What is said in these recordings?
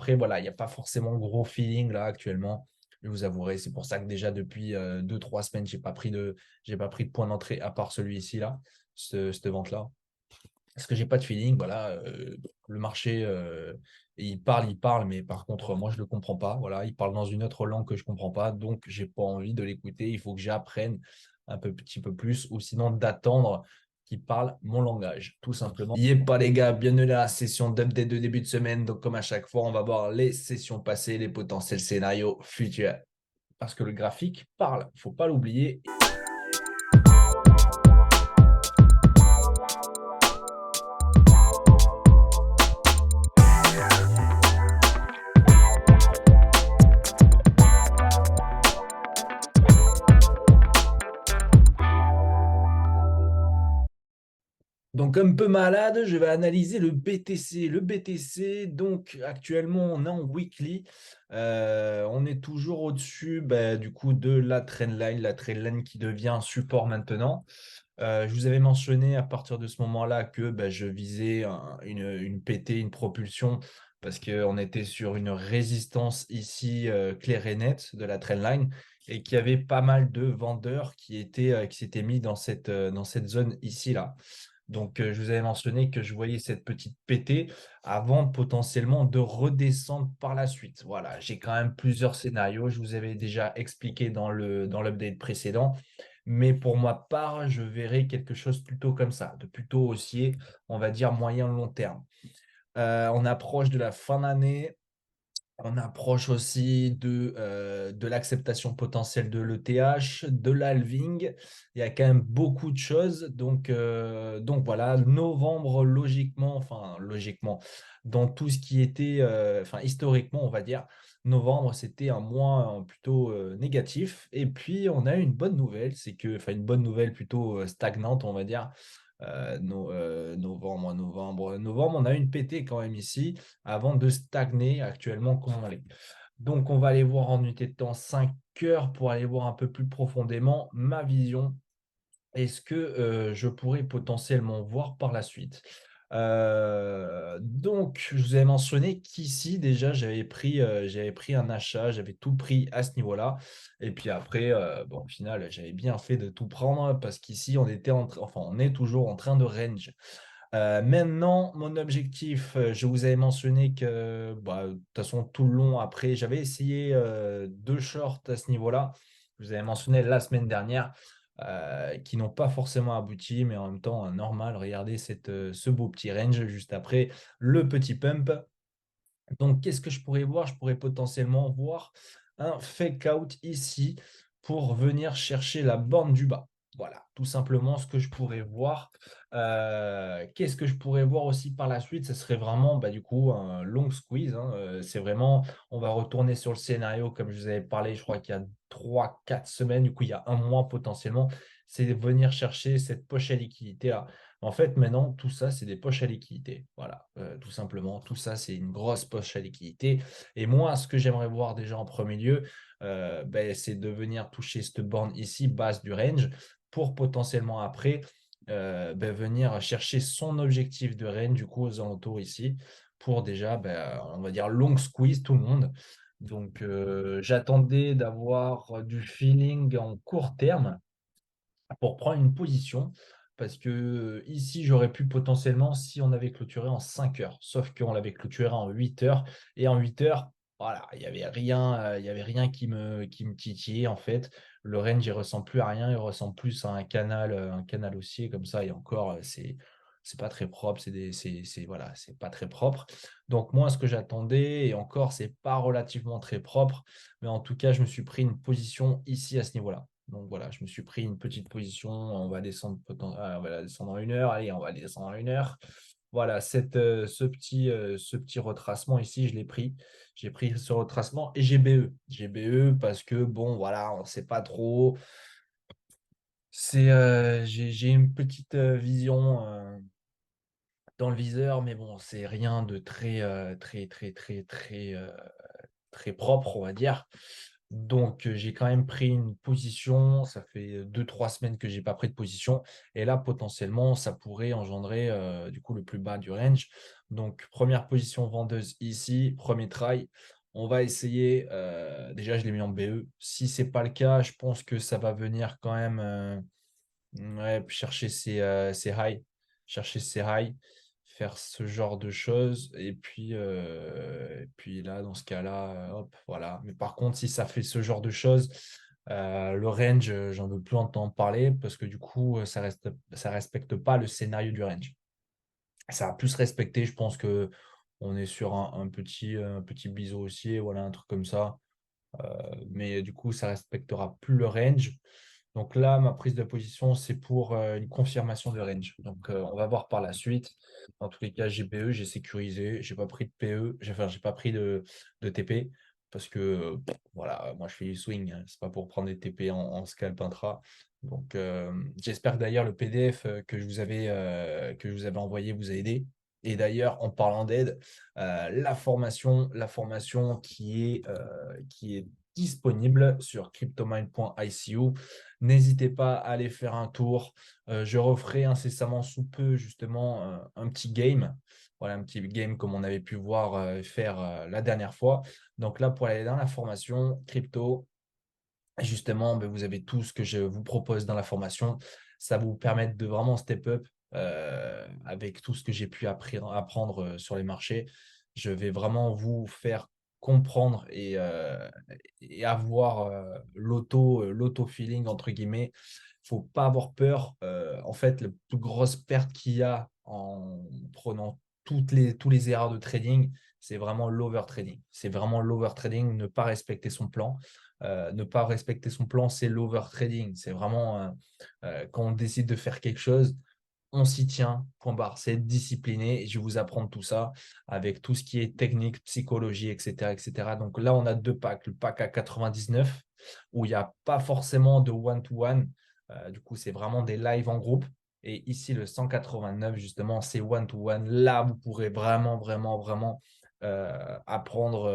Après, voilà, il n'y a pas forcément gros feeling là actuellement. Je vous avouerai, c'est pour ça que déjà depuis 2-3 semaines, j'ai pas pris de point d'entrée à part celui-ci là, cette vente-là. Parce que j'ai pas de feeling, voilà, le marché, il parle, mais par contre, moi, je le comprends pas. Voilà, il parle dans une autre langue que je comprends pas, donc j'ai pas envie de l'écouter. Il faut que j'apprenne petit peu plus, ou sinon d'attendre qu'il parle mon langage, tout simplement. Y est pas les gars, bienvenue à la session d'update de début de semaine. Donc comme à chaque fois, on va voir les sessions passées, les potentiels scénarios futurs. Parce que le graphique parle, faut pas l'oublier. Donc, un peu malade, je vais analyser le BTC. Le BTC, donc actuellement, on est en weekly. On est toujours au-dessus du coup de la trendline qui devient un support maintenant. Je vous avais mentionné à partir de ce moment-là que je visais une PT, une propulsion, parce qu'on était sur une résistance ici claire et nette de la trendline et qu'il y avait pas mal de vendeurs qui s'étaient mis dans cette zone ici-là. Donc, je vous avais mentionné que je voyais cette petite PT avant potentiellement de redescendre par la suite. Voilà, j'ai quand même plusieurs scénarios. Je vous avais déjà expliqué dans l'update précédent. Mais pour ma part, je verrai quelque chose plutôt comme ça, de plutôt haussier, on va dire moyen-long terme. On approche de la fin d'année. On approche aussi de l'acceptation potentielle de l'ETH, de l'halving. Il y a quand même beaucoup de choses. Donc voilà, novembre, logiquement, dans tout ce qui était, historiquement, on va dire, novembre, c'était un mois plutôt négatif. Et puis, on a une bonne nouvelle, une bonne nouvelle plutôt stagnante, on va dire. Novembre, on a une PT quand même ici avant de stagner actuellement comme on est. Donc, on va aller voir en unité de temps 5 heures pour aller voir un peu plus profondément ma vision. Est-ce que je pourrais potentiellement voir par la suite? Donc, je vous avais mentionné qu'ici, déjà, j'avais pris un achat, j'avais tout pris à ce niveau-là. Et puis après, au final, j'avais bien fait de tout prendre parce qu'ici, on est toujours en train de range. Maintenant, mon objectif, je vous avais mentionné que, de toute façon, tout le long après, j'avais essayé 2 shorts à ce niveau-là. Je vous avais mentionné la semaine dernière, qui n'ont pas forcément abouti, mais en même temps, normal. Regardez ce beau petit range juste après le petit pump. Donc, qu'est-ce que je pourrais voir? Je pourrais potentiellement voir un fake out ici pour venir chercher la borne du bas. Voilà, tout simplement ce que je pourrais voir. Qu'est-ce que je pourrais voir aussi par la suite? Ce serait vraiment du coup un long squeeze, hein. C'est vraiment, on va retourner sur le scénario comme je vous avais parlé, je crois qu'il y a 3-4 semaines, du coup il y a un mois potentiellement, c'est venir chercher cette poche à liquidité là. En fait, maintenant, tout ça, c'est des poches à liquidité. Voilà, tout simplement. Tout ça, c'est une grosse poche à liquidité. Et moi, ce que j'aimerais voir déjà en premier lieu, c'est de venir toucher cette borne ici, base du range, pour potentiellement après venir chercher son objectif de range, du coup, aux alentours ici, pour déjà, on va dire, long squeeze tout le monde. Donc, j'attendais d'avoir du feeling en court terme pour prendre une position. Parce que ici, j'aurais pu potentiellement, si on avait clôturé en 5 heures, sauf qu'on l'avait clôturé en 8 heures. Et en 8 heures, voilà, il y avait rien qui me titillait en fait. Le range, il ressemble plus à rien, il ressemble plus à un canal haussier comme ça. Et encore, c'est pas très propre, voilà, c'est pas très propre. Donc moi, ce que j'attendais, et encore, c'est pas relativement très propre, mais en tout cas, je me suis pris une position ici à ce niveau-là. Donc voilà, je me suis pris une petite position. On va la descendre en 1 heure. Allez, on va aller descendre en 1 heure. Voilà, ce petit retracement ici, je l'ai pris. J'ai pris ce retracement et j'ai BE. J'ai BE parce que, bon, voilà, on ne sait pas trop. J'ai une petite vision dans le viseur, mais bon, c'est rien de très propre, on va dire. Donc, j'ai quand même pris une position. Ça fait 2-3 semaines que j'ai pas pris de position. Et là, potentiellement, ça pourrait engendrer du coup le plus bas du range. Donc, première position vendeuse ici, premier try. On va essayer, déjà je l'ai mis en BE. Si ce n'est pas le cas, je pense que ça va venir quand même ouais, chercher ses highs, faire ce genre de choses. Et puis là, dans ce cas-là, hop, voilà. Mais par contre, si ça fait ce genre de choses, le range, j'en veux plus entendre parler parce que du coup, ça respecte pas le scénario du range. Ça va plus respecter, je pense que on est sur un petit biseau haussier, voilà, un truc comme ça. Mais du coup, ça respectera plus le range. Donc là, ma prise de position, c'est pour une confirmation de range. Donc, on va voir par la suite. Dans tous les cas, j'ai BE, j'ai sécurisé, j'ai pas pris de PE, j'ai pas pris de TP parce que voilà, moi je fais du swing, hein. C'est pas pour prendre des TP en scalp intra. Donc, j'espère que d'ailleurs le PDF que je vous avais envoyé vous a aidé. Et d'ailleurs, en parlant d'aide, la formation qui est disponible sur cryptomind.icu. N'hésitez pas à aller faire un tour. Je referai incessamment sous peu justement un petit game. Voilà, un petit game comme on avait pu voir faire la dernière fois. Donc là, pour aller dans la formation crypto, justement, ben, vous avez tout ce que je vous propose dans la formation. Ça va vous permettre de vraiment step up avec tout ce que j'ai pu apprendre sur les marchés. Je vais vraiment vous faire comprendre et avoir l'auto-feeling, entre guillemets. Il ne faut pas avoir peur. En fait, la plus grosse perte qu'il y a en prenant tous les erreurs de trading, c'est vraiment l'overtrading. C'est vraiment l'overtrading, ne pas respecter son plan. Ne pas respecter son plan, c'est l'overtrading. C'est vraiment quand on décide de faire quelque chose, on s'y tient, point barre. C'est être discipliné et je vais vous apprendre tout ça avec tout ce qui est technique, psychologie, etc., etc. Donc là, on a deux packs. Le pack à 99 où il n'y a pas forcément de one-to-one. Du coup, c'est vraiment des lives en groupe. Et ici, le 189, justement, c'est one-to-one. Là, vous pourrez vraiment, vraiment, vraiment apprendre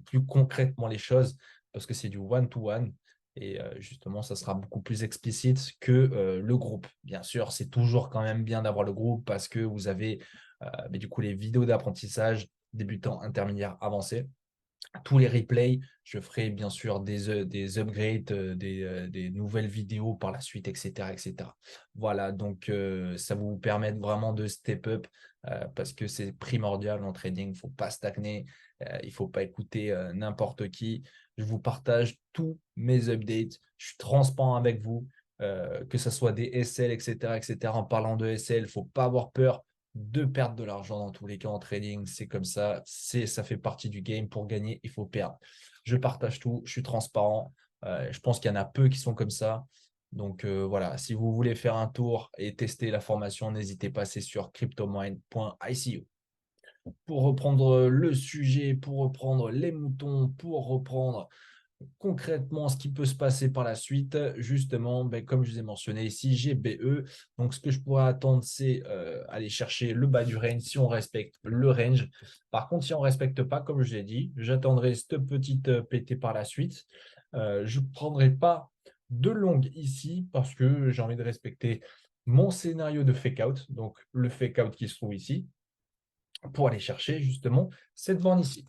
plus concrètement les choses parce que c'est du one-to-one. Et justement, ça sera beaucoup plus explicite que le groupe. Bien sûr, c'est toujours quand même bien d'avoir le groupe parce que vous avez mais du coup les vidéos d'apprentissage débutant, intermédiaire, avancé. Tous les replays, je ferai bien sûr des upgrades, des nouvelles vidéos par la suite, etc., etc. Voilà, donc ça vous permet vraiment de step up parce que c'est primordial en trading. Il ne faut pas stagner, il ne faut pas écouter n'importe qui. Je vous partage tous mes updates. Je suis transparent avec vous, que ce soit des SL, etc., etc. En parlant de SL, il ne faut pas avoir peur de perdre de l'argent dans tous les cas en trading. C'est comme ça, ça fait partie du game. Pour gagner, il faut perdre. Je partage tout, je suis transparent. Je pense qu'il y en a peu qui sont comme ça. Donc voilà, si vous voulez faire un tour et tester la formation, n'hésitez pas, c'est sur cryptomind.icu. Pour reprendre le sujet, pour reprendre les moutons, pour reprendre concrètement ce qui peut se passer par la suite, justement, ben, comme je vous ai mentionné ici, j'ai BE. Donc, ce que je pourrais attendre, c'est aller chercher le bas du range si on respecte le range. Par contre, si on ne respecte pas, comme je l'ai dit, j'attendrai cette petite PT par la suite. Je ne prendrai pas de longue ici parce que j'ai envie de respecter mon scénario de fake out, donc le fake out qui se trouve ici, pour aller chercher justement cette borne ici.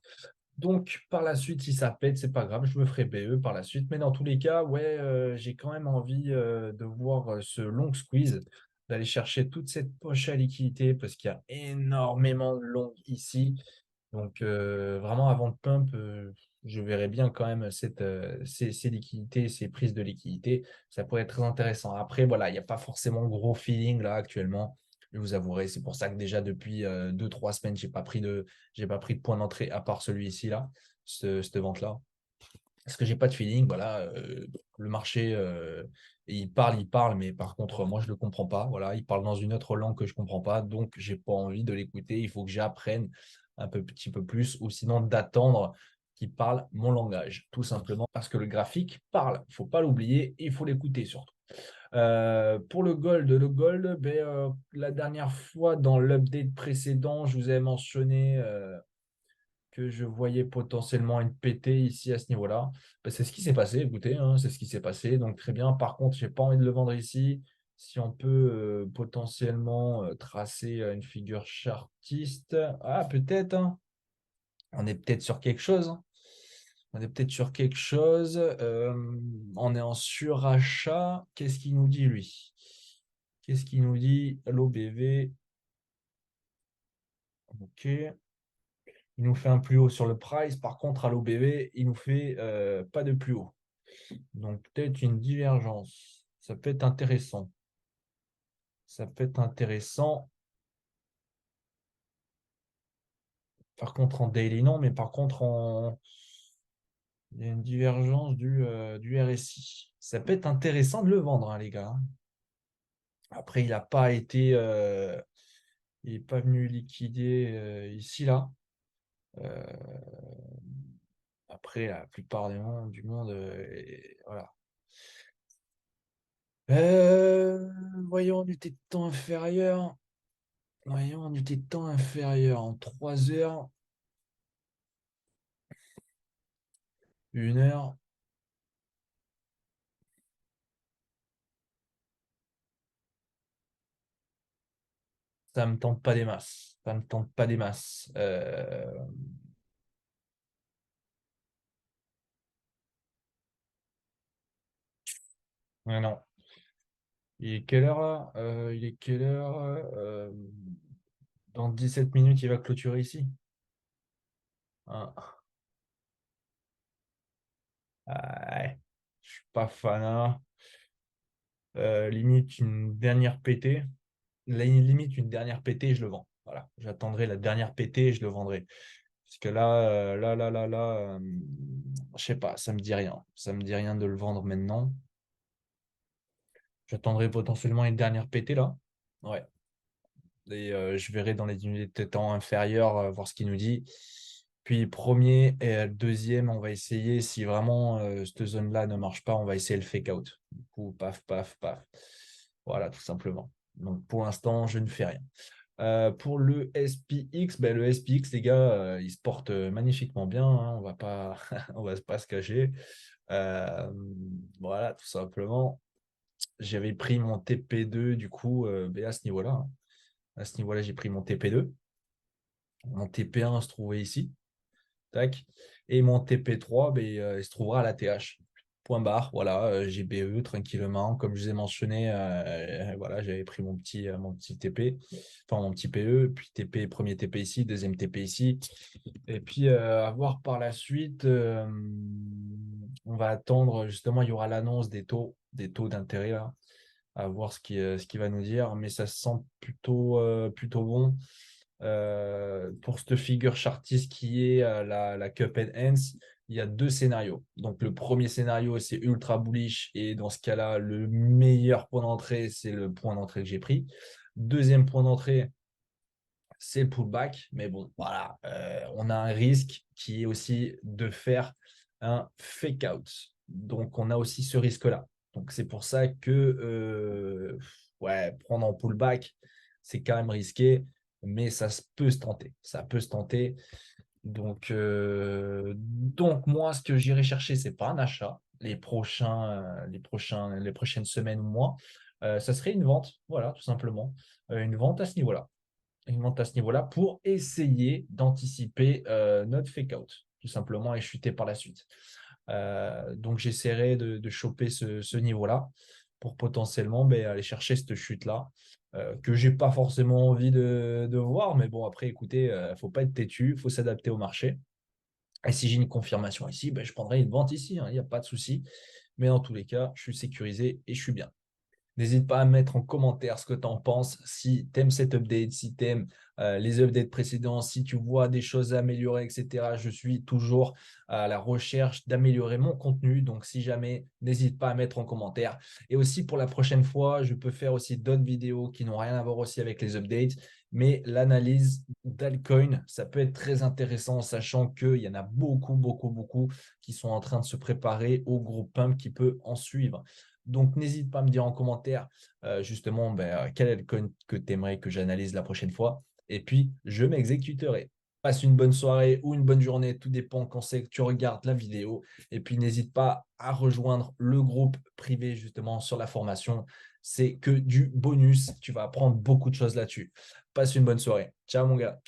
Donc, par la suite, si ça pète, c'est pas grave, je me ferai BE par la suite. Mais dans tous les cas, ouais, j'ai quand même envie de voir ce long squeeze, d'aller chercher toute cette poche à liquidité parce qu'il y a énormément de long ici. Donc, vraiment, avant de pump, je verrais bien quand même ces liquidités, ces prises de liquidité. Ça pourrait être très intéressant. Après, voilà, il n'y a pas forcément gros feeling là actuellement. Je vous avouerai, c'est pour ça que déjà depuis 2-3 semaines, j'ai pas pris de point d'entrée à part celui-ci là, cette vente-là. Parce que j'ai pas de feeling, voilà, le marché, il parle, mais par contre, moi, je le comprends pas. Voilà, il parle dans une autre langue que je comprends pas, donc j'ai pas envie de l'écouter. Il faut que j'apprenne petit peu plus, ou sinon d'attendre qu'il parle mon langage, tout simplement parce que le graphique parle. Il faut pas l'oublier, et il faut l'écouter surtout. Pour le gold, ben, la dernière fois dans l'update précédent, je vous avais mentionné que je voyais potentiellement une PT ici à ce niveau-là. Ben, c'est ce qui s'est passé, écoutez, hein, c'est ce qui s'est passé. Donc très bien. Par contre, j'ai pas envie de le vendre ici. Si on peut potentiellement tracer une figure chartiste. Ah, peut-être, hein. On est peut-être sur quelque chose, hein. On est peut-être sur quelque chose. On est en surachat. Qu'est-ce qu'il nous dit, lui? Qu'est-ce qu'il nous dit? L'OBV. OK. Il nous fait un plus haut sur le price. Par contre, à l'OBV, il nous fait pas de plus haut. Donc, peut-être une divergence. Ça peut être intéressant. Ça peut être intéressant. Par contre, en daily, non. Mais par contre, il y a une divergence du RSI. Ça peut être intéressant de le vendre, hein, les gars. Après, il n'a pas été... il n'est pas venu liquider ici, là. Euh, Après, la plupart du monde, voilà. Voyons, en unité de temps inférieur. Voyons, en unité de temps inférieur. En 3 heures, 1 heure. Ça me tente pas des masses. Ça me tente pas des masses. Ouais, non. Il est quelle heure là? Il est quelle heure? Dans 17 minutes, il va clôturer ici. Ah, ouais. Je suis pas fan, hein. Limite une dernière PT. Limite une dernière PT, je le vends. Voilà. J'attendrai la dernière PT et je le vendrai. Parce que là, je sais pas, ça me dit rien. Ça me dit rien de le vendre maintenant. J'attendrai potentiellement une dernière PT là. Ouais. Et je verrai dans les unités de temps inférieures, voir ce qu'il nous dit. Puis premier et deuxième, on va essayer, si vraiment cette zone-là ne marche pas, on va essayer le fake out. Du coup, paf, paf, paf. Voilà, tout simplement. Donc pour l'instant, je ne fais rien. Pour le SPX, ben, le SPX, les gars, il se porte magnifiquement bien, hein, on va pas, on va pas se cacher. Euh, voilà, tout simplement. J'avais pris mon TP2, du coup, ben, à ce niveau-là, hein. À ce niveau-là, j'ai pris mon TP2. Mon TP1 se trouvait ici. Tac. Et mon TP3, ben, il se trouvera à la TH. Point barre, voilà, GBE tranquillement. Comme je vous ai mentionné, voilà, j'avais pris mon petit TP, enfin mon petit PE, puis TP, premier TP ici, deuxième TP ici. Et puis à voir par la suite, on va attendre, justement, il y aura l'annonce des taux d'intérêt là, à voir ce qu'il va nous dire, mais ça sent plutôt bon. Pour cette figure chartiste qui est la Cup and Hands, il y a deux scénarios. Donc, le premier scénario, c'est ultra bullish. Et dans ce cas-là, le meilleur point d'entrée, c'est le point d'entrée que j'ai pris. Deuxième point d'entrée, c'est le pullback. Mais bon, voilà, on a un risque qui est aussi de faire un fake out. Donc, on a aussi ce risque-là. Donc, c'est pour ça que ouais, prendre en pullback, c'est quand même risqué, mais ça peut se tenter. Ça peut se tenter. Donc moi, ce que j'irai chercher, c'est pas un achat les prochaines semaines ou mois. Ça serait une vente, voilà, tout simplement. Une vente à ce niveau-là. Une vente à ce niveau-là pour essayer d'anticiper notre fake-out, tout simplement, et chuter par la suite. Donc j'essaierai de choper ce niveau-là pour potentiellement ben, aller chercher cette chute-là que j'ai pas forcément envie de voir. Mais bon, après, écoutez, il ne faut pas être têtu, il faut s'adapter au marché. Et si j'ai une confirmation ici, ben, je prendrai une vente ici, hein, il n'y a pas de souci. Mais dans tous les cas, je suis sécurisé et je suis bien. N'hésite pas à mettre en commentaire ce que tu en penses, si tu aimes cet update, si tu aimes les updates précédents, si tu vois des choses à améliorer, etc. Je suis toujours à la recherche d'améliorer mon contenu. Donc, si jamais, n'hésite pas à mettre en commentaire. Et aussi, pour la prochaine fois, je peux faire aussi d'autres vidéos qui n'ont rien à voir aussi avec les updates. Mais l'analyse d'altcoin, ça peut être très intéressant, sachant qu'il y en a beaucoup, beaucoup, beaucoup qui sont en train de se préparer au gros pump qui peut en suivre. Donc, n'hésite pas à me dire en commentaire justement ben, quel est le coin que tu aimerais que j'analyse la prochaine fois. Et puis, je m'exécuterai. Passe une bonne soirée ou une bonne journée, tout dépend quand c'est que tu regardes la vidéo. Et puis, n'hésite pas à rejoindre le groupe privé justement sur la formation. c'est que du bonus. Tu vas apprendre beaucoup de choses là-dessus. Passe une bonne soirée. Ciao mon gars.